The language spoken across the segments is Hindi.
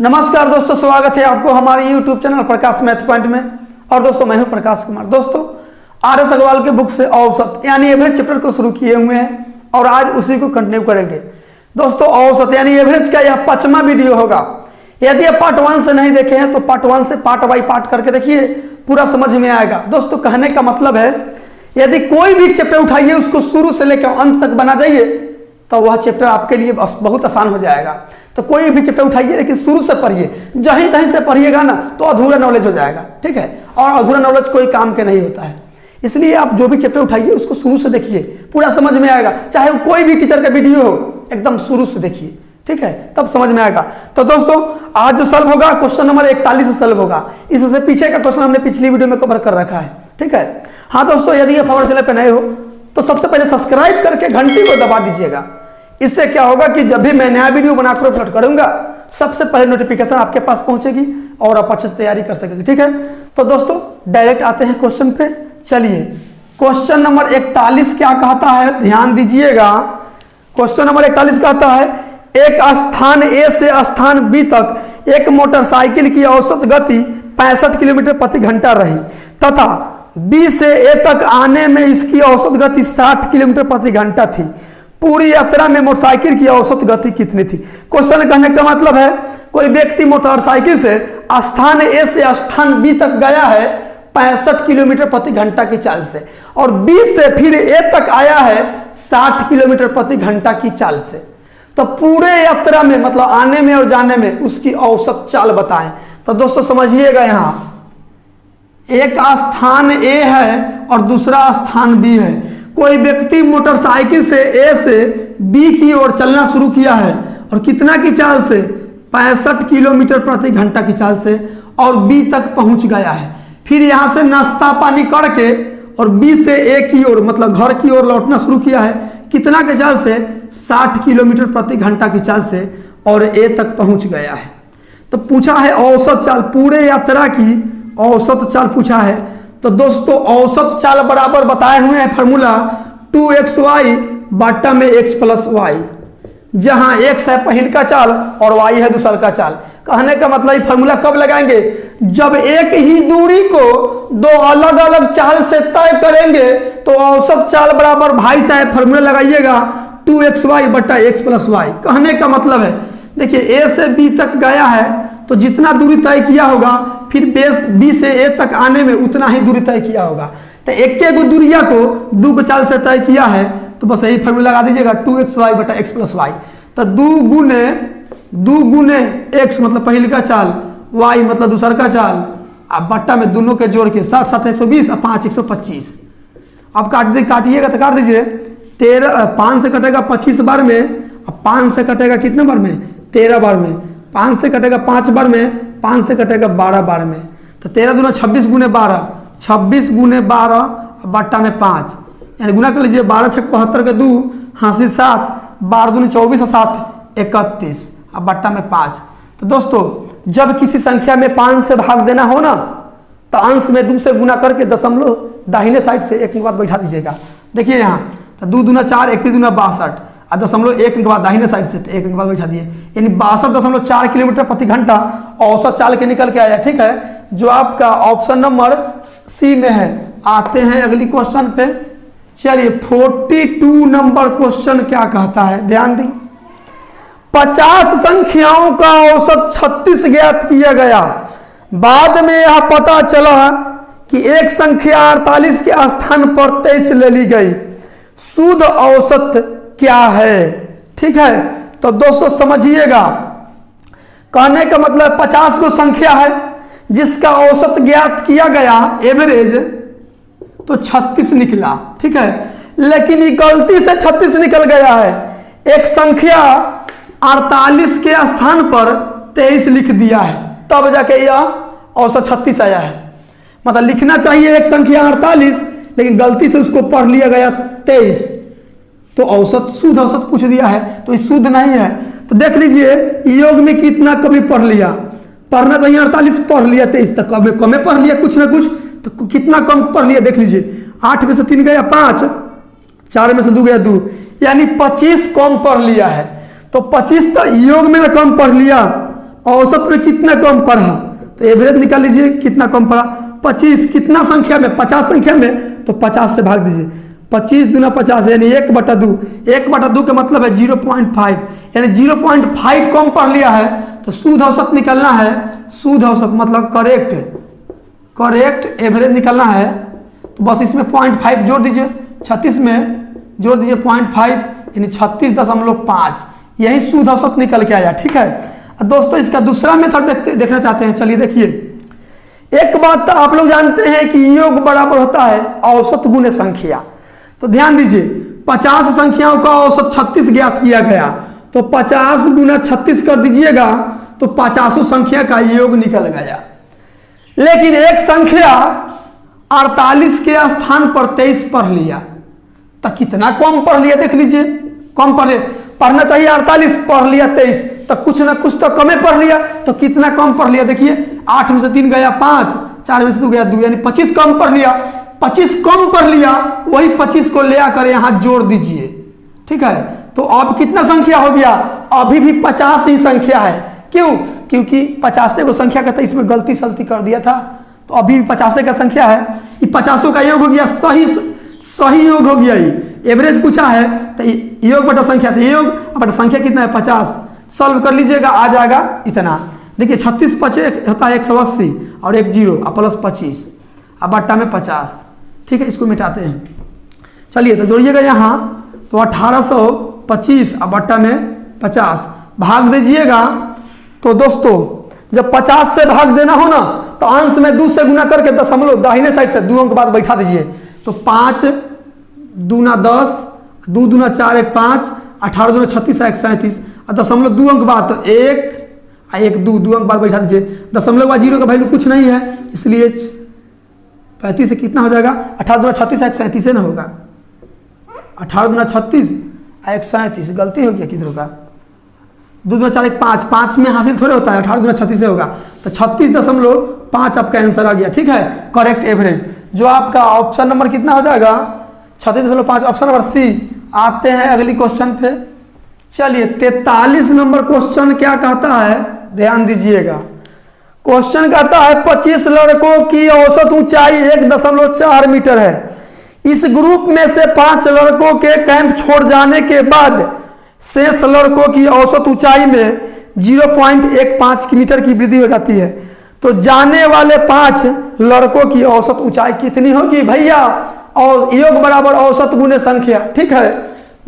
नमस्कार दोस्तों, स्वागत है आपको हमारे YouTube चैनल प्रकाश मैथ पॉइंट में। और दोस्तों मैं हूं प्रकाश कुमार। दोस्तों RS अग्रवाल के बुक से औसत यानी एवरेज चैप्टर को शुरू किए हुए हैं और आज उसी को कंटिन्यू करेंगे। दोस्तों औसत यानी एवरेज का यह 5वां वीडियो होगा। यदि आप पार्ट 1 से नहीं देखे हैं तो पार्ट 1 से पार्ट बाई पार्ट करके देखिए, पूरा समझ में आएगा। दोस्तों कहने का मतलब है यदि कोई भी चैप्टर उठाइए उसको शुरू से लेकर अंत तक बना जाइए तो वह चैप्टर आपके लिए बहुत आसान हो जाएगा। तो कोई भी चैप्टर उठाइए लेकिन शुरू से पढ़िए, जहीं तहीं से पढ़िएगा ना तो अधूरा नॉलेज हो जाएगा, ठीक है। और अधूरा नॉलेज कोई काम के नहीं होता है, इसलिए आप जो भी चैप्टर उठाइए उसको शुरू से देखिए, पूरा समझ में आएगा। चाहे वो कोई भी टीचर का वीडियो हो, एकदम शुरू से देखिए, ठीक है, तब समझ में आएगा। तो दोस्तों आज जो सॉल्व होगा क्वेश्चन नंबर 41 से सॉल्व होगा। इससे पीछे का क्वेश्चन हमने पिछली वीडियो में कवर कर रखा है, ठीक है। हाँ दोस्तों, यदि आप हमारे चैनल पर नए हो तो सबसे पहले सब्सक्राइब करके घंटी को दबा दीजिएगा। इससे क्या होगा कि जब भी मैं नया वीडियो बनाकर अपलोड करूंगा सबसे पहले नोटिफिकेशन आपके पास पहुंचेगी और आप अच्छे से तैयारी कर सकेंगे, ठीक है। तो दोस्तों डायरेक्ट आते हैं क्वेश्चन पे। चलिए क्वेश्चन नंबर 41 क्या कहता है, ध्यान दीजिएगा। क्वेश्चन नंबर 41 कहता है एक स्थान ए से स्थान बी तक एक मोटरसाइकिल की औसत गति 65 किलोमीटर प्रति घंटा रही तथा बी से ए तक आने में इसकी औसत गति 60 किलोमीटर प्रति घंटा थी। पूरी यात्रा में मोटरसाइकिल की औसत गति कितनी थी। क्वेश्चन कहने का मतलब है कोई व्यक्ति मोटरसाइकिल से स्थान ए से स्थान बी तक गया है 65 किलोमीटर प्रति घंटा की चाल से और बी से फिर ए तक आया है 60 किलोमीटर प्रति घंटा की चाल से। तो पूरे यात्रा में मतलब आने में और जाने में उसकी औसत चाल बताएं। तो दोस्तों समझिएगा, यहाँ एक स्थान ए है और दूसरा स्थान बी है। कोई व्यक्ति मोटरसाइकिल से ए से बी की ओर चलना शुरू किया है और कितना की चाल से 65 किलोमीटर प्रति घंटा की चाल से और बी तक पहुंच गया है। फिर यहां से नाश्ता पानी करके और बी से ए की ओर मतलब घर की ओर लौटना शुरू किया है, कितना के चाल से 60 किलोमीटर प्रति घंटा की चाल से और ए तक पहुंच गया है। तो पूछा है औसत चाल, पूरे यात्रा की औसत चाल पूछा है। तो दोस्तों औसत चाल बराबर बताए हुए हैं फॉर्मूला 2xy बट्टा में x प्लस वाई, जहां x है पहल का चाल और y है दूसरा का चाल। कहने का मतलब फॉर्मूला कब लगाएंगे, जब एक ही दूरी को दो अलग अलग चाल से तय करेंगे तो औसत चाल बराबर भाई साहब फॉर्मूला लगाइएगा 2xy बट्टा x प्लस वाई। कहने का मतलब है देखिए a से b तक गया है तो जितना दूरी तय किया होगा फिर बेस बी से ए तक आने में उतना ही दूरी तय किया होगा। तो एक गो दूरिया को दो को चाल से तय किया है तो बस यही फॉर्मूला लगा दीजिएगा 2xy बटा x प्लस वाई। तो दो गुने x मतलब पहले का चाल, y मतलब दूसरा का चाल, अब बट्टा में दोनों के जोड़ के 60 7 120 और 5 125। अब काटिएगा तो काट दीजिए, 5 से कटेगा 25 बार में, अब 5 से कटेगा कितने बार में 13 बार में, 5 से कटेगा 5 बार में, 5 से कटेगा 12 बार में। तो 13 दूना 26 गुने 12, 26 गुने 12 बट्टा में 5, यानी गुना कर लीजिए 12 6 72 के 2 हासिल 7, 12 दूनी 24 और 7 31 अब बट्टा में 5। तो दोस्तों जब किसी संख्या में 5 से भाग देना हो ना तो अंश में 2 से गुना करके दशमलव दाहिने साइड से एक के बाद बैठा दीजिएगा। देखिए यहाँ तो 2 दूना 4 1 दूना 62 और दशमलव 1 के बाद दाहिने साइड से तो 1 के बाद बैठा दिए, यानी 62.4 किलोमीटर प्रति घंटा औसत चाल के निकल के आया, ठीक है, जो आपका ऑप्शन नंबर सी में है। आते हैं अगली क्वेश्चन पे। चलिए 42 नंबर क्वेश्चन क्या कहता है, ध्यान दी। 50 संख्याओं का औसत 36 ज्ञात किया गया, बाद में यह पता चला कि एक संख्या 48 के स्थान पर 23 ले ली गई, शुद्ध औसत क्या है, ठीक है। तो दोस्तों समझिएगा, कहने का मतलब 50 को संख्या है जिसका औसत ज्ञात किया गया एवरेज तो 36 निकला, ठीक है, लेकिन ये गलती से 36 निकल गया है। एक संख्या 48 के स्थान पर 23 लिख दिया है तब जाके यह औसत 36 आया है। मतलब लिखना चाहिए एक संख्या 48 लेकिन गलती से उसको पढ़ लिया गया 23 तो औसत शुद्ध औसत पूछ दिया है, तो ये शुद्ध नहीं है। तो देख लीजिए योग में कितना कमी पढ़ लिया, पढ़ना चाहिए 48 पढ़ लिया 23 तक कमे पढ़ लिया कुछ ना कुछ, तो कितना कम पढ़ लिया देख लीजिए, 8 में से 3 गया 5, 4 में से 2 गया 2, यानी 25 कम पढ़ लिया है। तो 25 तो योग में कम पढ़ लिया, औसत में कितना कम पढ़ा, तो एवरेज निकाल लीजिए कितना कम पढ़ा। 25 कितना संख्या में, 50 संख्या में, तो 50 से भाग दीजिए। 25 दूना 50 यानी 1/2। 1/2 का मतलब है 0.5, यानी 0.5 कम पढ़ लिया है तो शुद्ध औसत निकलना है। शुद्ध औसत मतलब करेक्ट एवरेज निकलना है, तो बस इसमें 0.5 जोड़ दीजिए। 36 में जोड़ दीजिए 0.5 यानी 36.5, यही शुद्ध औसत निकल के आया। ठीक है दोस्तों, इसका दूसरा मेथड देखना चाहते हैं, चलिए देखिए। एक बात तो आप लोग जानते हैं कि योग बराबर होता है औसत गुने संख्या। तो ध्यान दीजिए, 50 संख्याओं का औसत 36 ज्ञात किया गया, तो 50 गुना 36 कर दीजिएगा तो 50 संख्या का योग निकल गया। लेकिन एक संख्या 48 के स्थान पर 23 पढ़ लिया, तो कितना कम पढ़ लिया देख लीजिए। कम पढ़ना चाहिए 48, पढ़ लिया 23, तो कुछ ना कुछ तो कमे पढ़ लिया। तो कितना कम पढ़ लिया देखिए, 8 में से 3 गया 5, 4 में से 2 गया 2, यानी 25 कम पढ़ लिया। 25 कम पढ़ लिया, वही 25 को ले आकर यहाँ जोड़ दीजिए। ठीक है, तो अब कितना संख्या हो गया, अभी भी 50 ही संख्या है। क्यों? क्योंकि 50 को संख्या का 23 में गलती सलती कर दिया था, तो अभी भी 50 का संख्या है। ये 50 का योग हो गया, सही योग हो गया। ये एवरेज पूछा है तो योग बटा संख्या, तो योग बटा संख्या कितना है 50। सॉल्व कर लीजिएगा, आ जाएगा इतना। देखिए 36 25 होता है 180 और 1 0 और प्लस 25 अब बट्टा में 50। ठीक है, इसको मिटाते हैं। चलिए तो जोड़िएगा यहाँ, तो 1825 अब बट्टा में 50 भाग दीजिएगा। तो दोस्तों जब 50 से भाग देना हो ना, तो अंश में 2 से गुना करके दशमलव दाहिने साइड से 2 अंक बाद बैठा दीजिए। तो 5 दूना 10, 2 दूना 4 1 5, 18 दूना 36 1 37 और दशमलव 2 अंक बाद, तो 1 2 अंक बाद बैठा दीजिए। दशमलव बाद 0 का वैल्यू कुछ नहीं है, इसलिए 35 से कितना हो जाएगा, 18 दूना 36 1 37 से ना होगा, 18 दूना 36 1 37 गलती हो गया किधर का। 2 दूना 4 1 5, 5 में हासिल थोड़े होता है, 18 दूना 36 से होगा, तो 36.5 आपका आंसर आ गया। ठीक है, करेक्ट एवरेज, जो आपका ऑप्शन नंबर कितना हो जाएगा 36.5, ऑप्शन नंबर सी। आते हैं अगली क्वेश्चन पे। चलिए 43 नंबर क्वेश्चन क्या कहता है, ध्यान दीजिएगा। क्वेश्चन कहता है 25 लड़कों की औसत ऊंचाई 1.4 मीटर है। इस ग्रुप में से 5 लड़कों के कैंप छोड़ जाने के बाद शेष लड़कों की औसत ऊंचाई में 0.15 मीटर की वृद्धि हो जाती है। तो जाने वाले 5 लड़कों की औसत ऊंचाई कितनी होगी भैया, और योग बराबर औसत गुने संख्या। ठीक है,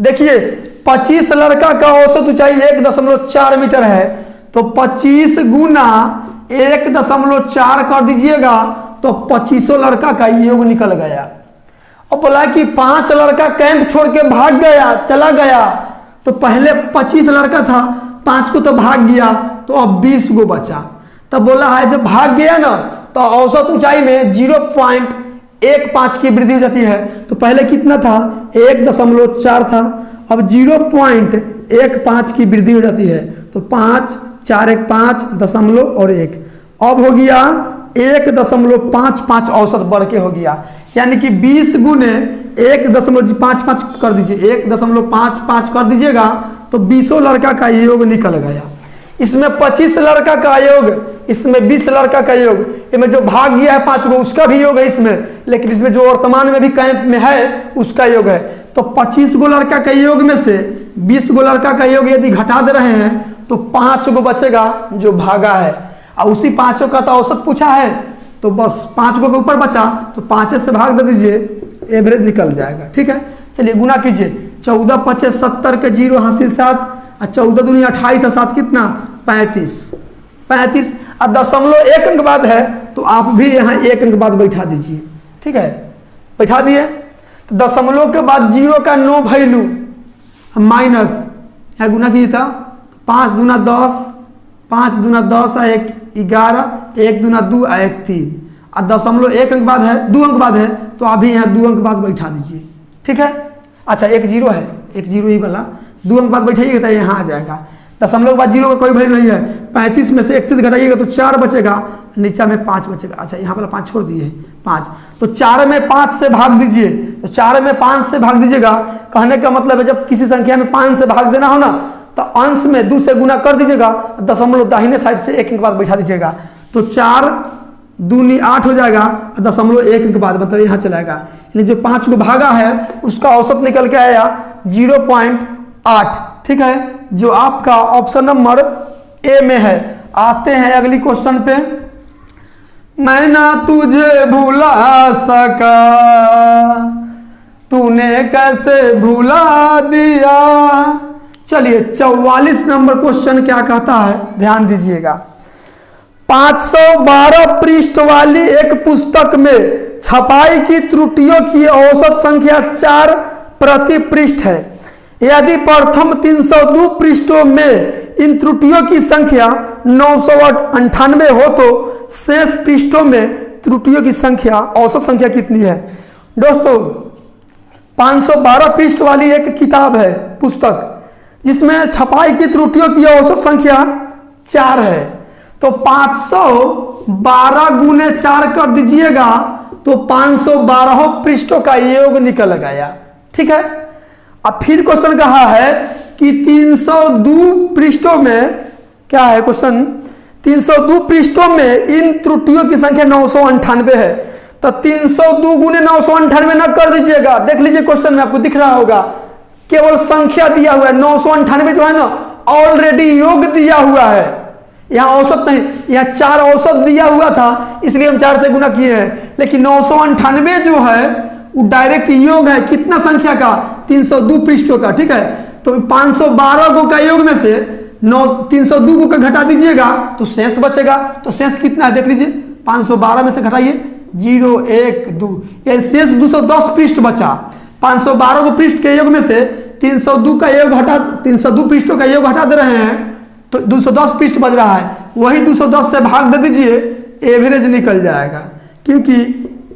देखिए 25 लड़का का औसत ऊंचाई 1.4 मीटर है, तो 25 गुना 1.4 कर दीजिएगा तो 25 लड़का का योग निकल गया। और बोला कि 5 लड़का कैंप छोड़ के भाग गया, चला गया, तो पहले 25 लड़का था, 5 को तो भाग गया, तो अब 20 को बचा। तब बोला है जब भाग गया ना, तो औसत ऊंचाई में 0.15 की वृद्धि हो जाती है। तो पहले कितना था 1.4 था, अब 0.15 की वृद्धि हो जाती है। तो 5 4 1 5 दशमलव और 1, अब हो गया 1.55 औसत बढ़ के हो गया, यानी कि 20 गुने 1.55 कर दीजिए, 1.55 कर दीजिएगा तो 20 लड़का का योग निकल गया। इसमें 25 लड़का का योग, इसमें 20 लड़का का योग, इसमें जो भाग गया है 5 को उसका भी योग है इसमें, लेकिन इसमें जो वर्तमान में भी कैंप में है उसका योग है। तो 25 गो लड़का का योग में से 20 गो लड़का का योग यदि घटा दे रहे हैं तो 5 गो बचेगा जो भागा है, और उसी 5 का तो औसत पूछा है, तो बस 5 गो के ऊपर बचा तो 5 से भाग दे दीजिए, एवरेज निकल जाएगा। ठीक है, चलिए गुना कीजिए। 14 25 70 के 0 हासिल 7 और 14 दूनी 28 और 7 कितना 35 और दशमलव 1 अंक बाद है, तो आप भी यहाँ 1 अंक बाद बैठा दीजिए। ठीक है, बैठा दिए, तो दशमलव के बाद 0 का नो वैल्यू माइनस, यहाँ गुना कीजिए था 5 दूना 10, 5 दूना 10 और 1 11, 1 दूना 2 और 1 3 और दशमलव 1 अंक बाद है, 2 अंक बाद है, तो अभी यहाँ 2 अंक बाद बैठा दीजिए। ठीक है, अच्छा 1 0 है, 1 0 ही वाला 2 अंक बाद बैठाइएगा तो यहाँ आ जाएगा। दशमलव के बाद 0 का कोई वैल्यू नहीं है, 35 में से 31 घटाइएगा तो 4 बचेगा, नीचा में 5 बचेगा। अच्छा यहाँ वाला 5 छोड़ दिए 5, तो 4 में 5 से भाग दीजिए, तो 4 में 5 से भाग दीजिएगा। कहने का मतलब है जब किसी संख्या में 5 से भाग देना हो ना, तो अंश में 2 से गुना कर दीजिएगा, दशमलव दाहिने साइड से 1 अंक बाद बैठा दीजिएगा, तो 4 दूनी 8 हो जाएगा, दशमलव 1 अंक बाद मतलब यहाँ चलाएगा, यानी जो 5 को भागा है उसका औसत निकल के आया 0.8। ठीक है, जो आपका ऑप्शन नंबर ए में है। आते हैं अगली क्वेश्चन पे। मैं ना तुझे भुला सका, तूने कैसे भुला दिया। चलिए 44 नंबर क्वेश्चन क्या कहता है, ध्यान दीजिएगा। 512 पृष्ठ वाली एक पुस्तक में छपाई की त्रुटियों की औसत संख्या 4 प्रति पृष्ठ है। यदि प्रथम 302 पृष्ठों में इन त्रुटियों की संख्या 998 हो तो शेष पृष्ठों में त्रुटियों की संख्या औसत संख्या कितनी है। दोस्तों 512 पृष्ठ वाली एक किताब है, पुस्तक, जिसमें छपाई की त्रुटियों की औसत संख्या 4 है, तो 512 गुने 4 कर दीजिएगा तो 512 पृष्ठों का योग निकल गया। ठीक है, अब फिर क्वेश्चन कहा है कि 302 पृष्ठों में क्या है क्वेश्चन, 302 पृष्ठों में इन त्रुटियों की संख्या 998 है, तो 302 गुने 998 न कर दीजिएगा। देख लीजिए क्वेश्चन में आपको दिख रहा होगा, केवल संख्या दिया हुआ है, 998 जो है ना ऑलरेडी योग दिया हुआ है, यहाँ औसत नहीं, यहाँ 4 औसत दिया हुआ था इसलिए हम 4 से गुना किए हैं, लेकिन 998 जो है वो डायरेक्ट योग है कितना संख्या का, 302 पृष्ठों का। ठीक है, तो 512 को का योग में से 302 को घटा दीजिएगा तो शेष बचेगा, तो शेष कितना है देख लीजिए, 512 में से घटाइए 0 1 2, ये शेष 210 पृष्ठ बचा। 512 को पृष्ठ के योग में से 302 का योग हटा, 302 पृष्ठों का योग हटा दे रहे हैं तो 210 पृष्ठ बच रहा है, वही 210 से भाग दे दीजिए, एवरेज निकल जाएगा, क्योंकि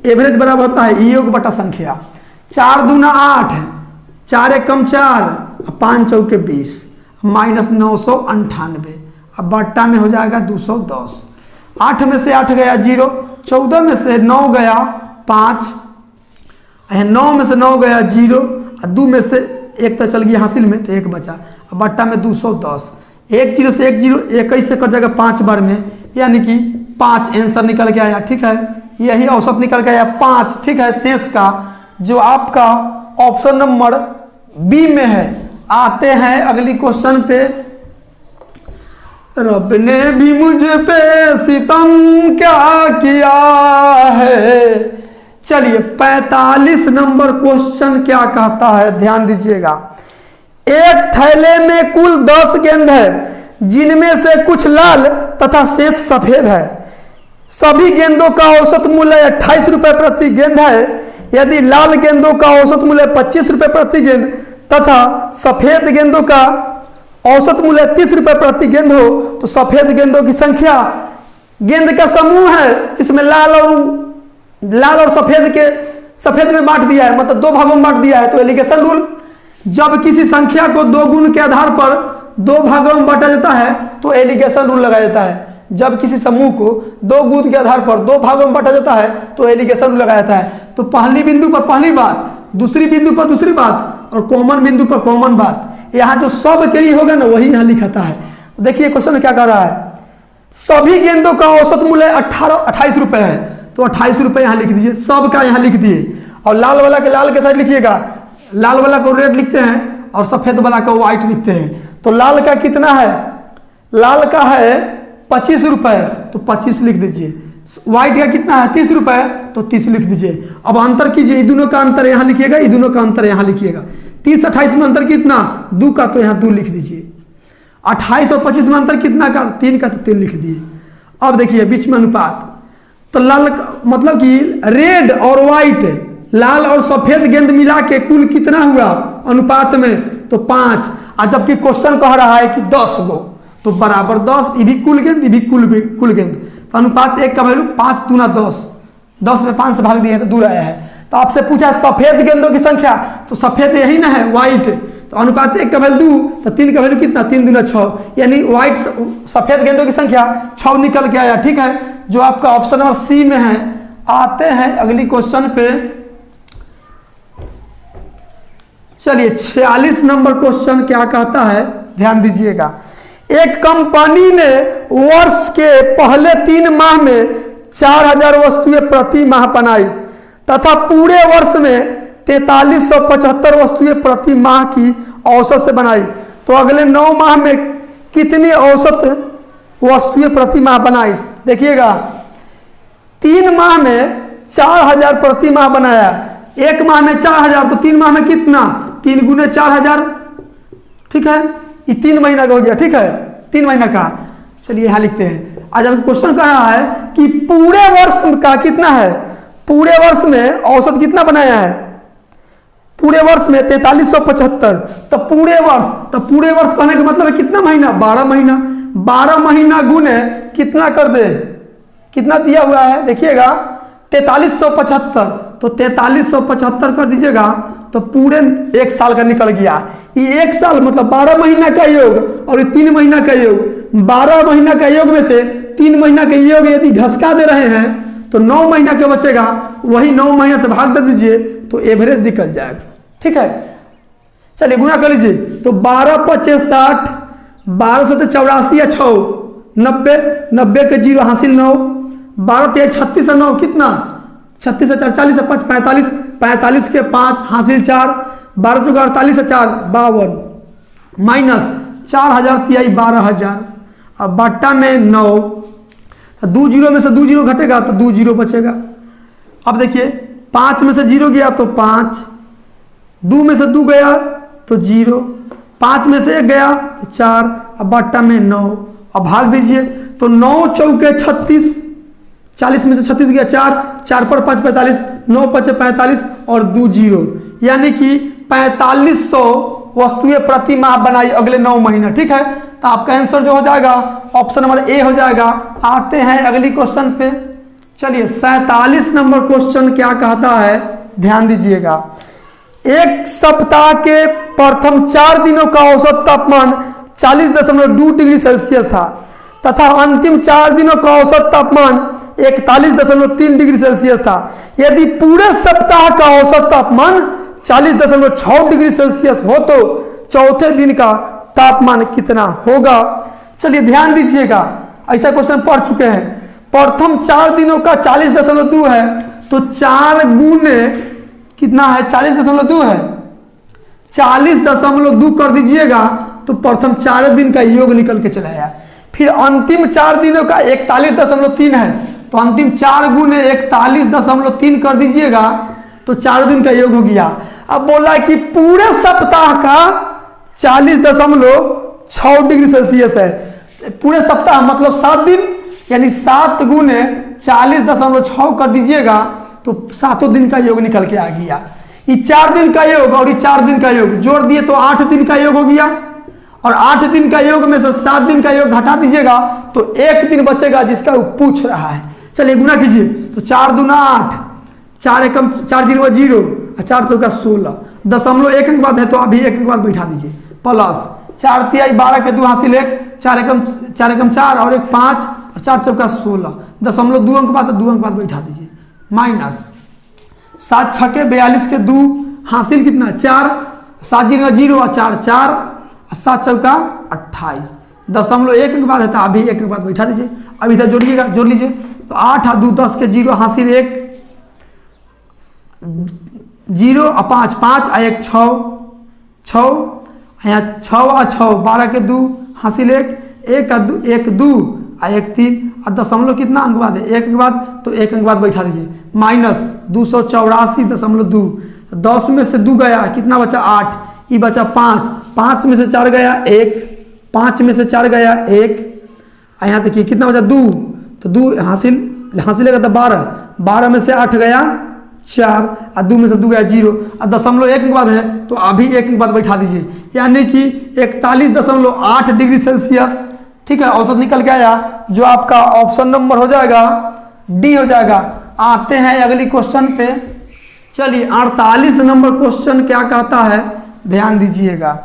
एवरेज बराबर होता है योग बटा संख्या। 4 दूना 8, 4 एकम 4, 5 चौके 20, माइनस 998, अब बट्टा में हो जाएगा 210। 8 में से 8 गया 0, 14 में से 9 गया 5, 9 में से 9 गया 0, 2 में से 1 तो चल गया हासिल में तो 1 बचा, अब बट्टा में 210। 1 0 से 1 0, 21 से कट जाएगा 5 बार में, यानी कि 5 आंसर निकल के आया। ठीक है, यही औसत निकल के आया 5। ठीक है, शेष का जो आपका ऑप्शन नंबर बी में है। आते हैं अगली क्वेश्चन पे। रब ने भी मुझ पे सितम क्या किया है। चलिए 45 नंबर क्वेश्चन क्या कहता है, ध्यान दीजिएगा। एक थैले में कुल 10 गेंद है, जिनमें से कुछ लाल तथा शेष सफेद है। सभी गेंदों का औसत मूल्य 28 रुपये प्रति गेंद है। यदि लाल गेंदों का औसत मूल्य 25 रुपये प्रति गेंद तथा सफेद गेंदों का औसत मूल्य 30 रुपये प्रति गेंद हो तो सफेद गेंदों की संख्या, गेंद का समूह है जिसमें लाल और सफेद में बांट दिया है, मतलब 2 भागों में बांट दिया है, तो एलिगेशन रूल, जब किसी संख्या को 2 गुण के आधार पर 2 भागों में बांटा जाता है तो एलिगेशन रूल लगाया जाता है। जब किसी समूह को 2 गुण के आधार पर 2 भागों में बांटा जाता है तो एलिगेशन रूल लगाया जाता है। तो पहली बिंदु पर पहली बात, दूसरी बिंदु पर दूसरी बात और कॉमन बिंदु पर कॉमन बात। यहाँ जो सब के लिए होगा ना वही यहाँ लिखाता है। देखिए क्वेश्चन क्या कर रहा है, सभी गेंदों का औसत मूल्य 28 रुपये है, तो 28 रुपये यहाँ लिख दीजिए, सब का यहाँ लिख दिए, और लाल वाला के लाल के साइड लिखिएगा, लाल वाला को रेड लिखते हैं और सफेद वाला को व्हाइट लिखते हैं। तो लाल का कितना है, लाल का है 25 रुपये, तो 25 लिख दीजिए। व्हाइट का कितना है 30 रुपये, तो 30 लिख दीजिए। अब अंतर कीजिए, इन दोनों का अंतर यहाँ लिखिएगा, इन दोनों का अंतर यहाँ लिखिएगा। 30 28 में अंतर कितना, 2 का, तो यहाँ 2 लिख दीजिए। 28 और 25 में अंतर कितना का, 3 का, तो 3 लिख दिए। अब देखिए बीच में अनुपात, तो लाल मतलब कि रेड और व्हाइट, लाल और सफेद गेंद मिला के कुल कितना हुआ अनुपात में, तो 5। और जबकि क्वेश्चन कह रहा है कि 10 गो, तो बराबर 10, ये भी कुल गेंद, ये भी कुल गेंद, तो अनुपात 1 का वैल्यू 5 दूना 10, 10 में 5 से भाग दिए तो दूर आया है। तो आपसे पूछा सफेद गेंदों की संख्या, तो सफेद यही ना है व्हाइट, तो अनुपात 1 का वैल्यू 2, तो 3 का वैल्यू कितना, 3 दूना 6, यानी व्हाइट सफेद गेंदों की संख्या 6 निकल के आया। ठीक है, जो आपका ऑप्शन नंबर सी में है। आते हैं अगली क्वेश्चन पे। चलिए 46 नंबर क्वेश्चन क्या कहता है, ध्यान दीजिएगा। एक कंपनी ने वर्ष के पहले 3 माह में 4000 वस्तुएं प्रति माह बनाई तथा पूरे वर्ष में 4375 वस्तुएं प्रति माह की औसत से बनाई, तो अगले 9 माह में कितनी औसत वस्तुएं प्रति माह बनाई? देखिएगा, 3 माह में 4000 प्रति माह बनाया, 1 माह में 4000, तो 3 माह में कितना? 3 गुने 4000, ठीक है, ये 3 महीना का हो गया, ठीक है, 3 महीना का। चलिए यहाँ लिखते हैं। आज अब क्वेश्चन कर रहा है कि पूरे वर्ष का कितना है, पूरे वर्ष में औसत कितना बनाया है? पूरे वर्ष में 4375, तो पूरे वर्ष कहने का मतलब है कितना महीना? 12 महीना। 12 महीना गुने कितना कर दे, कितना दिया हुआ है? देखिएगा 4375, तो 4375 कर दीजिएगा तो पूरे 1 साल का निकल गया। ये 1 साल मतलब 12 महीना का योग और 3 महीना का योग। 12 महीना का योग में से 3 महीना का योग यदि घसका दे रहे हैं तो 9 महीना का बचेगा, वही 9 महीने से भाग दे दीजिए तो एवरेज निकल जाएगा, ठीक है। चलिए गुना कर लीजिए, तो 12 5 60, 12 से 84 या 6 90, 90 के 0 हासिल 9, 12 3 36 9 कितना? 36 से 4 40 5 45, 45 के 5 हासिल 4, 12 चौका 48 4 52, माइनस 4000 तिहाई 12000, अब बट्टा में 9, 2 जीरो में से 2 जीरो घटेगा तो 2 जीरो बचेगा। अब देखिए 5 में से 0 गया तो 5, 2 में से 2 गया तो 0, 5 में से 1 गया तो 4, अब बट्टा में 9, अब भाग दीजिए तो 9 चौके 36, 40 में से 36 गया 4, 4 पर 5 45, 9 5 45 और 2 जीरो, यानी कि 4500 वस्तुएं प्रति माह बनाई अगले 9 महीने, ठीक है। तो आपका आंसर जो हो जाएगा ऑप्शन नंबर ए हो जाएगा। आते हैं अगली क्वेश्चन पे। चलिए 47 नंबर क्वेश्चन क्या कहता है, ध्यान दीजिएगा। एक सप्ताह के प्रथम 4 दिनों का औसत तापमान 40.2 डिग्री सेल्सियस था तथा अंतिम 4 दिनों का औसत तापमान 41.3 डिग्री सेल्सियस था। यदि पूरे सप्ताह का औसत तापमान 40.6 डिग्री सेल्सियस हो तो चौथे दिन का तापमान कितना होगा? चलिए ध्यान दीजिएगा, ऐसा क्वेश्चन पढ़ चुके हैं। प्रथम 4 दिनों का 40.2 है तो 4 गुने कितना है? 40.2 है, 40.2 कर दीजिएगा तो प्रथम 4 दिन का योग निकल के चला आया। फिर अंतिम 4 दिनों का 41.3 है तो अंतिम 4 गुने 41.3 कर दीजिएगा तो 4 दिन का योग हो गया। अब बोला है कि पूरे सप्ताह का 40.6 डिग्री सेल्सियस है। पूरे सप्ताह मतलब 7 दिन, यानी 7 गुने 40.6 कर दीजिएगा तो 7 दिन का योग निकल के आ गया। ये 4 दिन का योग और ये 4 दिन का योग जोड़ दिए तो 8 दिन का योग हो गया, और 8 दिन का योग में से 7 दिन का योग घटा दीजिएगा तो 1 दिन बचेगा जिसका वो पूछ रहा है। चलिए गुना कीजिए, तो 4 दूना 8, 4 एकम 4 0 0 और 4 चौका 16, 0.1 अंक बाद है तो अभी 1 अंक बाद बैठा दीजिए, प्लस 4 तिहाई 12 के 2 हासिल 1, 4 एकम 4 और 1 5 और 4 चौका 16, 0.2 अंक बाद 2 अंक बाद बैठा दीजिए, माइनस 7 6 के 42 के 2 हासिल कितना 4, 7 0 0 और 4 4 और 7 चौका 28, 0.1 अंक बाद है तो अभी 1 अंक बाद बैठा दीजिए। अब इधर जोड़िएगा, जोड़ लीजिए, तो 8 और 2 10 के 0 हासिल 1 0 और 5 5 और 1 6 6, यहाँ 6 और 6 12 के 2 हासिल 1 1 और 2 और 1 3 और दशमलव कितना अंक बाद है 1 अंक बाद, तो 1 अंक बाद बैठा दीजिए, माइनस 284.2, 10 में से 2 गया कितना बचा 8, ये बचा 5, 5 में से 4 गया 1, 5 में से 4 गया 1, यहाँ देखिए कितना बचा 2, तो 2 हासिल लगा था 12, 12 में से 8 गया 4 और 2 में से 2 गया 0 और 0.1 अंक बाद है तो अभी 1 अंक बाद बैठा दीजिए, यानी कि 41.8 डिग्री सेल्सियस, ठीक है, औसत निकल के आया, जो आपका ऑप्शन नंबर हो जाएगा डी हो जाएगा। आते हैं अगली क्वेश्चन पे। चलिए 48 नंबर क्वेश्चन क्या कहता है, ध्यान दीजिएगा।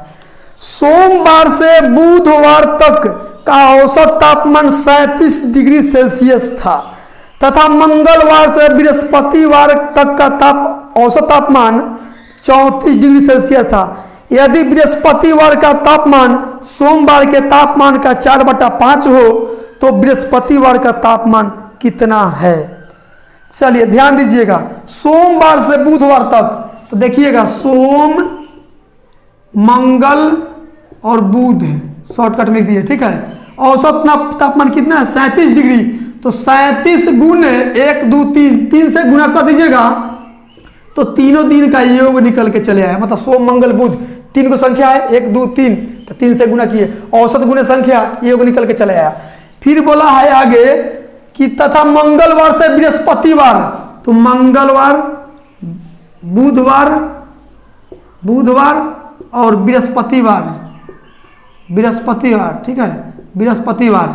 सोमवार से बुधवार तक का औसत तापमान 37 डिग्री सेल्सियस था तथा मंगलवार से बृहस्पतिवार तक का औसत तापमान 34 डिग्री सेल्सियस था। यदि बृहस्पतिवार का तापमान सोमवार के तापमान का 4/5 हो तो बृहस्पतिवार का तापमान कितना है। चलिए ध्यान दीजिएगा, सोमवार से बुधवार तक तो देखिएगा सोम मंगल और बुध शॉर्टकट में लिख दिए, ठीक है। औसत तापमान कितना है 37 डिग्री, तो 37 गुने 1 2 3 से गुना कर दीजिएगा तो तीनों दिन का योग निकल के चले आए, मतलब सोम मंगल बुध 3 को संख्या है 1 2 3, तो 3 से गुना किए, औसत गुने संख्या योग निकल के चले आया। फिर बोला है आगे कि तथा मंगलवार से बृहस्पतिवार, तो मंगलवार बुधवार और बृहस्पतिवार, ठीक है, बृहस्पतिवार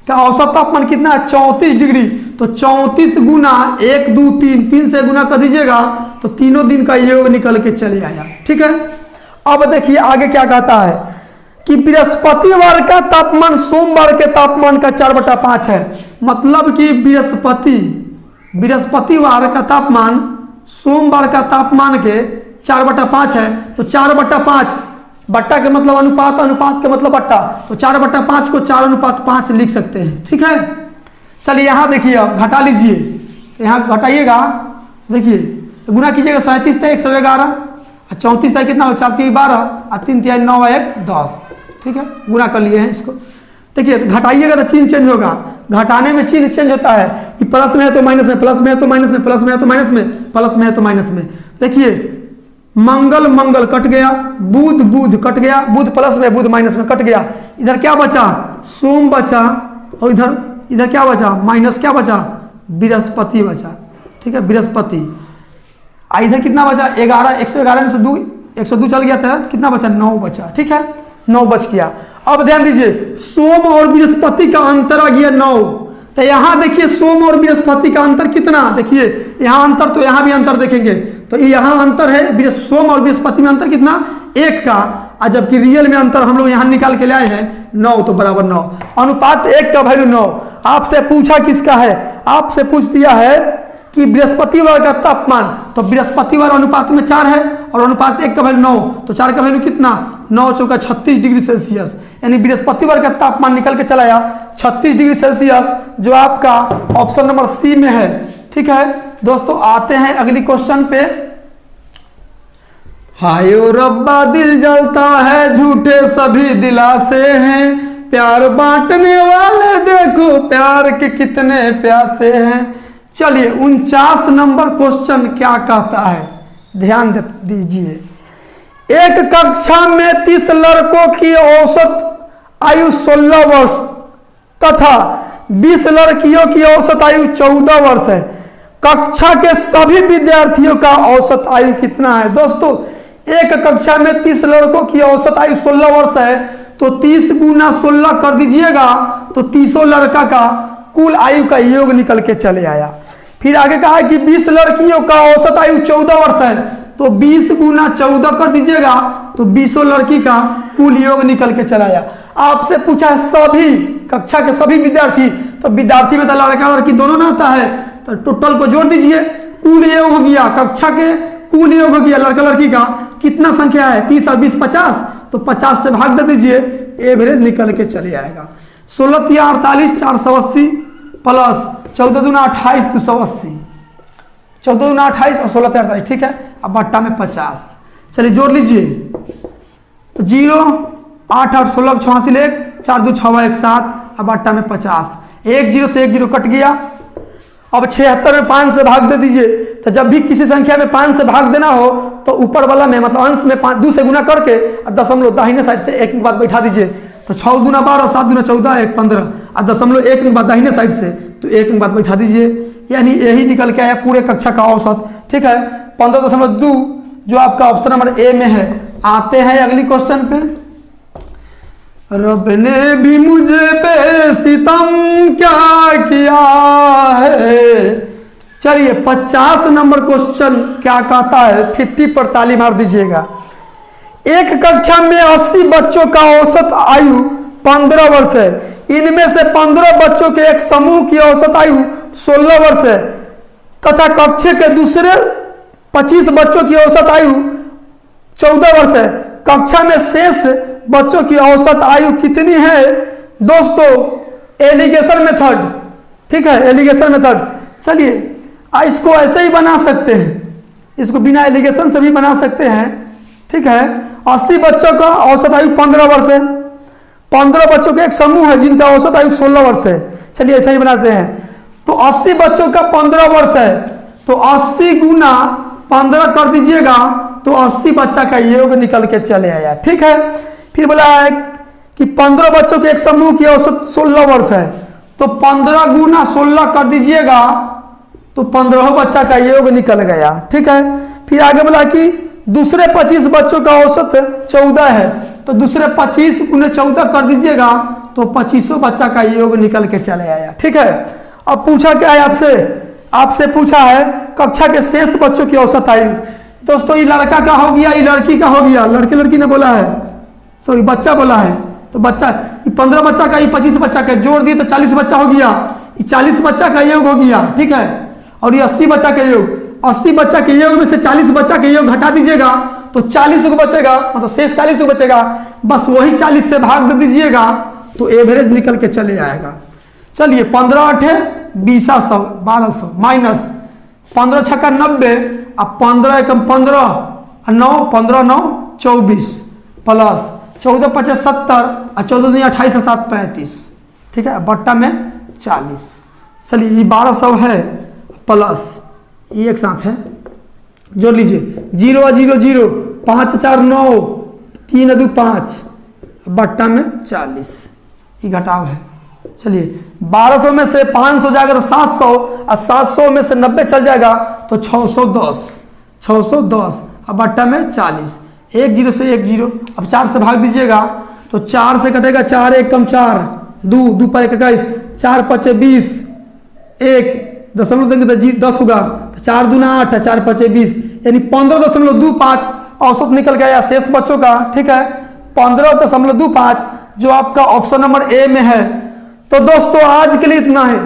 का औसत तापमान कितना है 34 डिग्री, तो 34 गुना 1 2 3 से गुना कर दीजिएगा तो तीनों दिन का योग निकल के चले आया, ठीक है। अब देखिए आगे क्या कहता है कि बृहस्पतिवार का तापमान सोमवार के तापमान का 4/5 है, मतलब कि बृहस्पतिवार का तापमान सोमवार का तापमान के 4/5 है, तो 4/5 बट्टा के मतलब अनुपात, अनुपात के मतलब बट्टा, तो 4/5 को 4:5 लिख सकते हैं, ठीक है। चलिए यहाँ देखिए, अब घटा लीजिए, तो यहाँ घटाइएगा, देखिए तो गुना कीजिएगा 37 है 111, 34 है कितना हो 4 3 12 और 3 3 9 1 10, ठीक है, गुना कर लिए हैं इसको। देखिए घटाइएगा तो चिन्ह चेंज होगा, घटाने में चिन्ह चेंज होता है, कि प्लस में है तो माइनस में, प्लस में है तो माइनस में, प्लस में है तो माइनस में, प्लस में है तो माइनस में। देखिए मंगल कट गया, बुध कट गया, बुध प्लस में बुध माइनस में कट गया, इधर क्या बचा सोम बचा, और इधर क्या बचा माइनस क्या बचा बृहस्पति बचा, ठीक है, बृहस्पति। इधर कितना बचा 11, 111 में से 102 चल गया था, कितना बचा 9 बचा, ठीक है, 9 बच गया। अब ध्यान दीजिए सोम और बृहस्पति का अंतर आ गया 9, तो यहाँ देखिए सोम और बृहस्पति का अंतर कितना, देखिए यहाँ अंतर, तो यहाँ भी अंतर देखेंगे, तो यहाँ अंतर है सोम और बृहस्पति में अंतर कितना 1 का, और जबकि रियल में अंतर हम लोग यहाँ निकाल के लाए हैं 9, तो बराबर 9, अनुपात 1 का वैल्यू 9। आपसे पूछा किसका है, आपसे पूछ दिया है कि बृहस्पतिवार का तापमान, तो बृहस्पतिवार अनुपात में 4 है और अनुपात 1 का वैल्यू 9, तो 4 का वैल्यू कितना 9 चौका 36 डिग्री सेल्सियस, यानी बृहस्पतिवार का तापमान निकल के चला आया 36 डिग्री सेल्सियस, जो आपका ऑप्शन नंबर सी में है, ठीक है। दोस्तों आते हैं अगली क्वेश्चन पे। हायो रब्बा दिल जलता है, झूठे सभी दिलासे हैं, प्यार बांटने वाले देखो प्यार के कितने प्यासे हैं। चलिए 49 नंबर क्वेश्चन क्या कहता है, ध्यान दीजिए। एक कक्षा में 30 लड़कों की औसत आयु 16 वर्ष तथा 20 लड़कियों की औसत आयु 14 वर्ष है, कक्षा के सभी विद्यार्थियों का औसत आयु कितना है। दोस्तों एक कक्षा में 30 लड़कों की औसत आयु 16 वर्ष है, तो 30 गुना 16 कर दीजिएगा तो 30 लड़का का कुल आयु का योग निकल के चले आया। फिर आगे कहा है कि 20 लड़कियों का औसत आयु 14 वर्ष है, तो 20 गुना 14 कर दीजिएगा तो 20 लड़की का कुल योग निकल के चला आया। आपसे पूछा है सभी कक्षा के सभी विद्यार्थी, तो विद्यार्थी में तो लड़का लड़की दोनों ना आता है, तो टोटल को जोड़ दीजिए, कुल योग हो गया, कक्षा के कुल योग हो गया लड़का लड़की का कितना संख्या है 30 और 20 50, तो 50 से भाग दे दीजिए, एवरेज निकल के चले आएगा। 16 या 48 480 प्लस 14 दूना 28 280, 14 दूना 28 और 16 48, ठीक है। अब बट्टा में 50, चलिए जोड़ लीजिए, तो 0 8 8 16 86 1 4 2 6 1 7, अब बट्टा में 50, 1 0 से 1 0 कट गया। अब 76 में 5 से भाग दे दीजिए, तो जब भी किसी संख्या में 5 से भाग देना हो तो ऊपर वाला में मतलब अंश में 2 से गुना करके दशमलव दाहिने साइड से 1 के बाद बैठा दीजिए, तो 6 दूना 12 7 दूना 14 1 15 और दशमलव 1 के बाद दाहिने साइड से तो 1 के बाद बैठा दीजिए, यानी यही निकल के आया पूरे कक्षा का औसत, ठीक है 15.2, जो आपका ऑप्शन नंबर ए में है। आते हैं अगली क्वेश्चन पे। रब ने भी मुझे पे सितम क्या किया है। चलिए 50 नंबर क्वेश्चन क्या कहता है, 50 पर ताली मार दीजिएगा। एक कक्षा में 80 बच्चों का औसत आयु 15 वर्ष है, इनमें से 15 बच्चों के एक समूह की औसत आयु 16 वर्ष है तथा कक्षा के दूसरे 25 बच्चों की औसत आयु 14 वर्ष है, कक्षा में शेष बच्चों की औसत आयु कितनी है दोस्तों? एलिगेशन मेथड, ठीक है, एलिगेशन मेथड। चलिए इसको ऐसे ही बना सकते हैं, इसको बिना एलिगेशन से भी बना सकते हैं, ठीक है। 80 बच्चों का औसत आयु 15 वर्ष है। 15 बच्चों का एक समूह है जिनका औसत आयु 16 वर्ष है। चलिए ऐसा ही बनाते हैं। तो 80 बच्चों का 15 वर्ष है, तो 80 गुना 15 कर दीजिएगा तो 80 बच्चा का योग निकल के चले आया, ठीक है। फिर बोला है कि 15 बच्चों के एक समूह की औसत 16 वर्ष है, तो 15 गुना 16 कर दीजिएगा तो 15 बच्चा का योग निकल गया, ठीक है। फिर आगे बोला कि दूसरे 25 बच्चों का औसत 14 है, तो दूसरे 25 गुने 14 कर दीजिएगा तो 25 बच्चा का योग निकल के चले आया, ठीक है। अब पूछा क्या है आपसे पूछा है कक्षा के शेष बच्चों की औसत आयु। दोस्तों ये लड़का का हो गया, ये लड़की का हो गया, लड़के लड़की ने बोला है, सॉरी बच्चा बोला है, तो बच्चा 15 बच्चा का, ये 25 बच्चा का जोड़ दिए तो 40 बच्चा हो गया, ये 40 बच्चा का योग हो गया, ठीक है। और ये 80 बच्चा का योग, 80 बच्चा के योग में से 40 बच्चा के योग घटा दीजिएगा तो 40 को बचेगा, मतलब शेष 40 को बचेगा, बस वही 40 से भाग दे दीजिएगा तो एवरेज निकल के चले आएगा। चलिए 15 8 20 1200 माइनस 15 छक्का 90 अब 15 एकम 15 9 15 9 24 प्लस 14 5 70 और 14 दूनी 28 और 7 35, ठीक है, बट्टा में 40। चलिए ये 1200 है प्लस ये एक साथ है, जोड़ लीजिए 0 0 0 5 4 9 3 2 5 बट्टा में 40, ये घटाव है। चलिए 1200 में से 500 जाएगा तो 700 और 700 में से 90 चल जाएगा तो 610 अब बट्टा में 40, 1 0 से 1 0, अब 4 से भाग दीजिएगा तो 4 से कटेगा 4 1 कम 4 2 2 पर 21 4 5 20 1 दशमलव देंगे तो 10 होगा, तो 4 दूना 8 4 5 20 यानी 15.25 औसत निकल गया शेष बच्चों का, ठीक है, 15.25 जो आपका ऑप्शन नंबर ए में है। तो दोस्तों आज के लिए इतना है।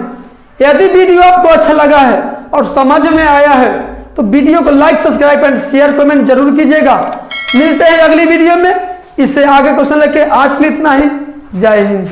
यदि वीडियो आपको अच्छा लगा है और समझ में आया है तो वीडियो को like subscribe and share comment जरूर कीजिएगा। मिलते हैं अगली वीडियो में, इससे आगे क्वेश्चन लेके। आज के लिए इतना ही। जय हिंद।